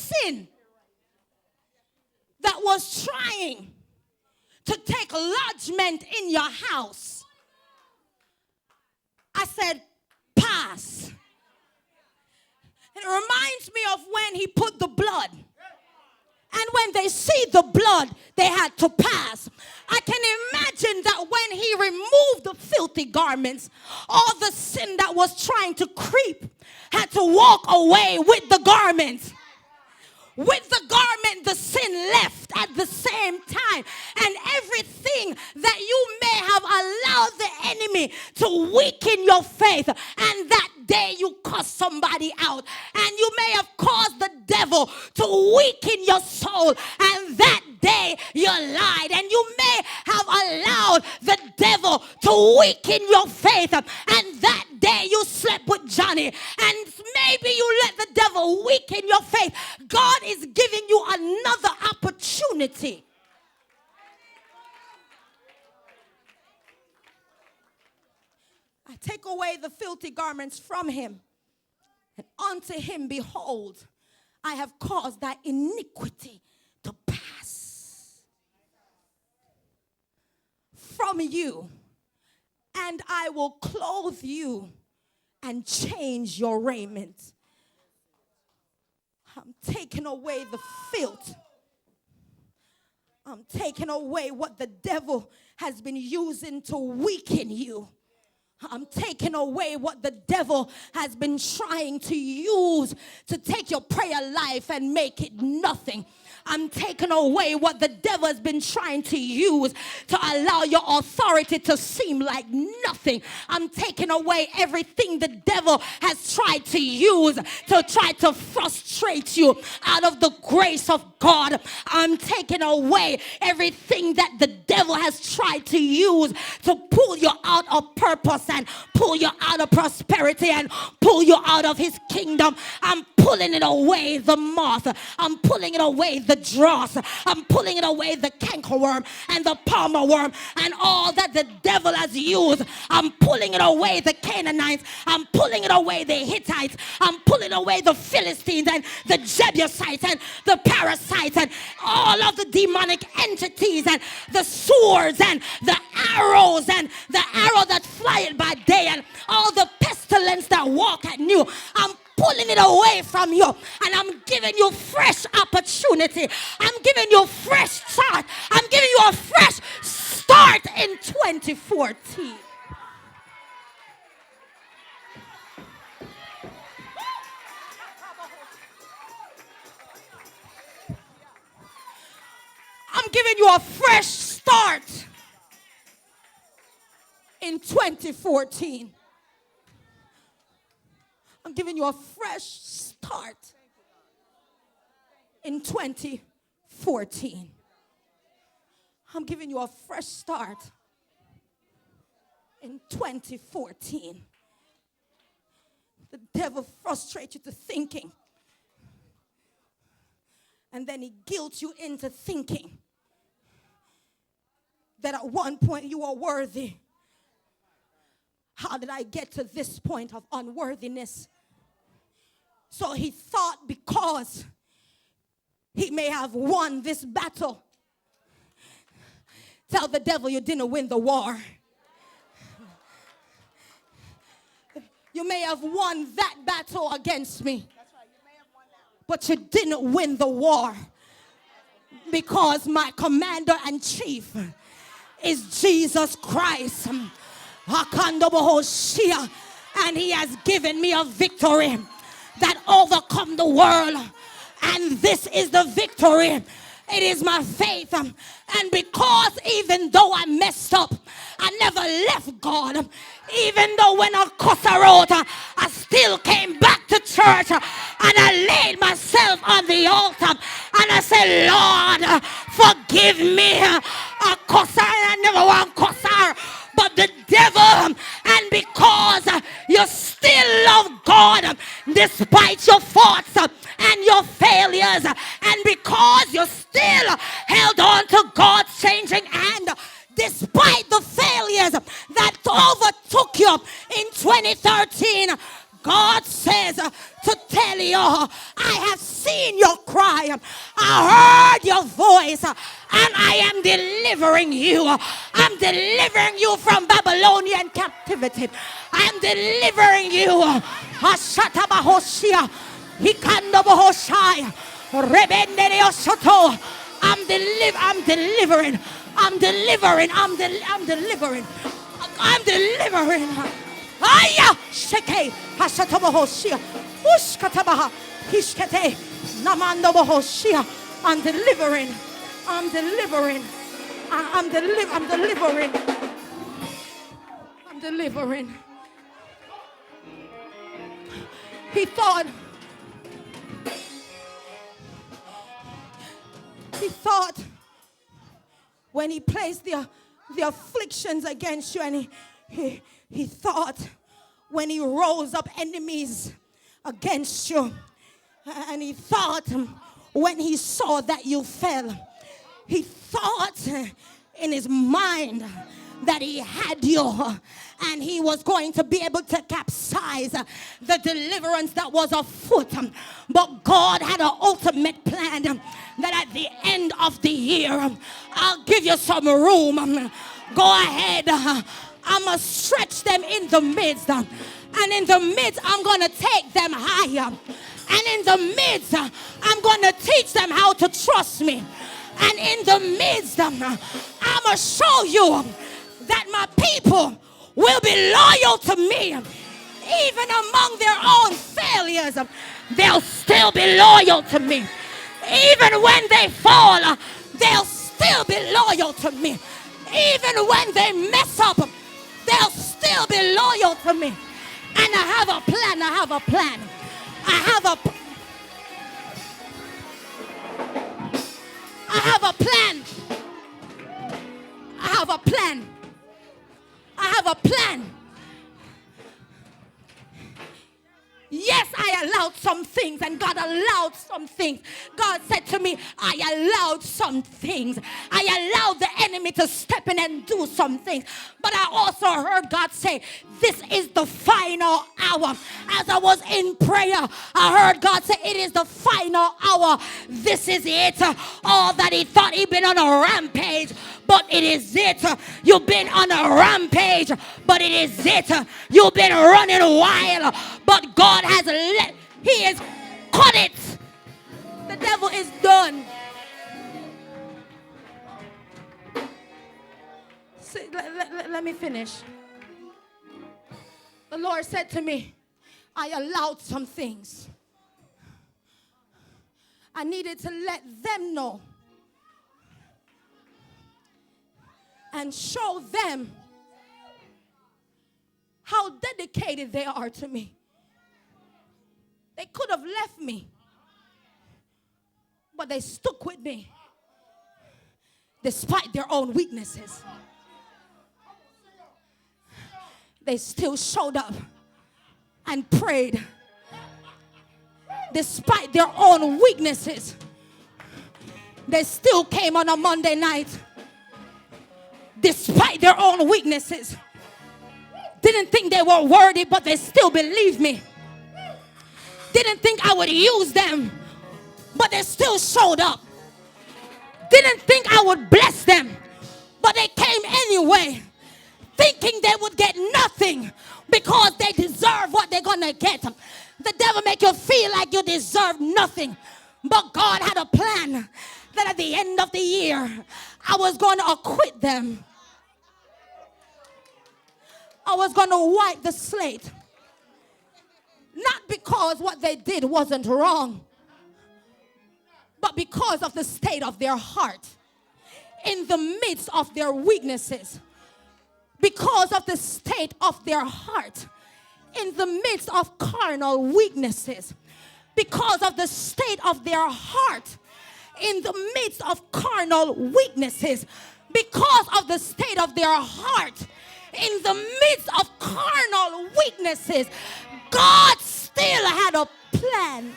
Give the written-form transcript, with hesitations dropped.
sin that was trying to take lodgment in your house, I said, pass. It reminds me of when he put the blood. And when they see the blood, they had to pass. I can imagine that when he removed the filthy garments, all the sin that was trying to creep had to walk away with the garments. With the garment, the sin left at the same time. And everything that you may have allowed the enemy to weaken your faith, and that day you cussed somebody out, and you may have caused the devil to weaken your soul, and that day you lied, and you may have allowed the devil to weaken your faith, and that day you slept with Johnny, and maybe you let the devil weaken your faith. God is giving you another opportunity. I take away the filthy garments from him, and unto him, behold, I have caused thy iniquity to pass from you, and I will clothe you and change your raiment. I'm taking away the filth. I'm taking away what the devil has been using to weaken you. I'm taking away what the devil has been trying to use to take your prayer life and make it nothing. I'm taking away what the devil has been trying to use to allow your authority to seem like nothing. I'm taking away everything the devil has tried to use to try to frustrate you out of the grace of God. I'm taking away everything that the devil has tried to use to pull you out of purpose and pull you out of prosperity and pull you out of his kingdom. I'm pulling it away, the moth. I'm pulling it away, the dross. I'm pulling it away, the cankerworm and the palmer worm and all that the devil has used. I'm pulling it away, the Canaanites. I'm pulling it away, the Hittites. I'm pulling away the Philistines and the Jebusites and the parasites and all of the demonic entities and the swords and the arrows and the arrow that flieth by day and all the pestilence that walk at you. I'm pulling it away from you, and I'm giving you fresh opportunity. I'm giving you fresh start. I'm giving you a fresh start in 2014. I'm giving you a fresh start in 2014. I'm giving you a fresh start in 2014. I'm giving you a fresh start in 2014. The devil frustrates you to thinking, and then he guilts you into thinking that at one point you are worthy. How did I get to this point of unworthiness? So he thought because he may have won this battle. Tell the devil you didn't win the war. You may have won that battle against me. But you didn't win the war. Because my commander and chief is Jesus Christ. And he has given me a victory that overcome the world, and this is the victory. It is my faith, and because even though I messed up, I never left God. Even though when I cussed out, I still came back to church, and I laid myself on the altar, and I said, Lord, forgive me. I cuss her, and I never want to cuss her. But the devil, and because you still love God despite your faults and your failures, and because you still held on to God's changing hand despite the failures that overtook you in 2013, God says to tell Eliyahu, I have seen your cry. I heard your voice, and I am delivering you. I'm delivering you from Babylonian captivity. I'm delivering you. I'm delivering. I'm delivering. Aya sheke hasatabahoshia ushkatabaha hishkete namandobahoshia. I'm delivering. I'm delivering. I'm delivering. He thought when he placed the afflictions against you, and he thought when he rose up enemies against you, and he thought when he saw that you fell, he thought in his mind that he had you, and he was going to be able to capsize the deliverance that was afoot. But God had an ultimate plan that at the end of the year, I'll give you some room. Go ahead. I'm going to stretch them in the midst. And in the midst, I'm going to take them higher. And in the midst, I'm going to teach them how to trust me. And in the midst, I'm going to show you that my people will be loyal to me. Even among their own failures, they'll still be loyal to me. Even when they fall, they'll still be loyal to me. Even when they mess up, they'll still be loyal to me. And I have a plan. I have a plan. I have a plan. I have a plan. I have a plan. Yes, I allowed some things, and God allowed some things. God said to me, I allowed some things. I allowed the enemy to step in and do some things. But I also heard God say, this is the final hour. As I was in prayer, I heard God say, it is the final hour. This is it. All that he thought he'd been on a rampage, but it is it. You've been on a rampage, but it is it. You've been running wild, but God has he has cut it. The devil is done. See, let me finish. The Lord said to me, I allowed some things. I needed to let them know and show them how dedicated they are to me. They could have left me, but they stuck with me despite their own weaknesses. They still showed up and prayed despite their own weaknesses. They still came on a Monday night despite their own weaknesses. Didn't think they were worthy, but they still believed me. Didn't think I would use them, but they still showed up. Didn't think I would bless them, but they came anyway, thinking they would get nothing because they deserve what they're going to get. The devil make you feel like you deserve nothing, but God had a plan that at the end of the year, I was going to acquit them. I was going to wipe the slate. Not because what they did wasn't wrong, but because of the state of their heart in the midst of their weaknesses. Because of the state of their heart in the midst of carnal weaknesses. Because of the state of their heart in the midst of carnal weaknesses. Because of the state of their heart in the midst of carnal weaknesses, God still had a plan.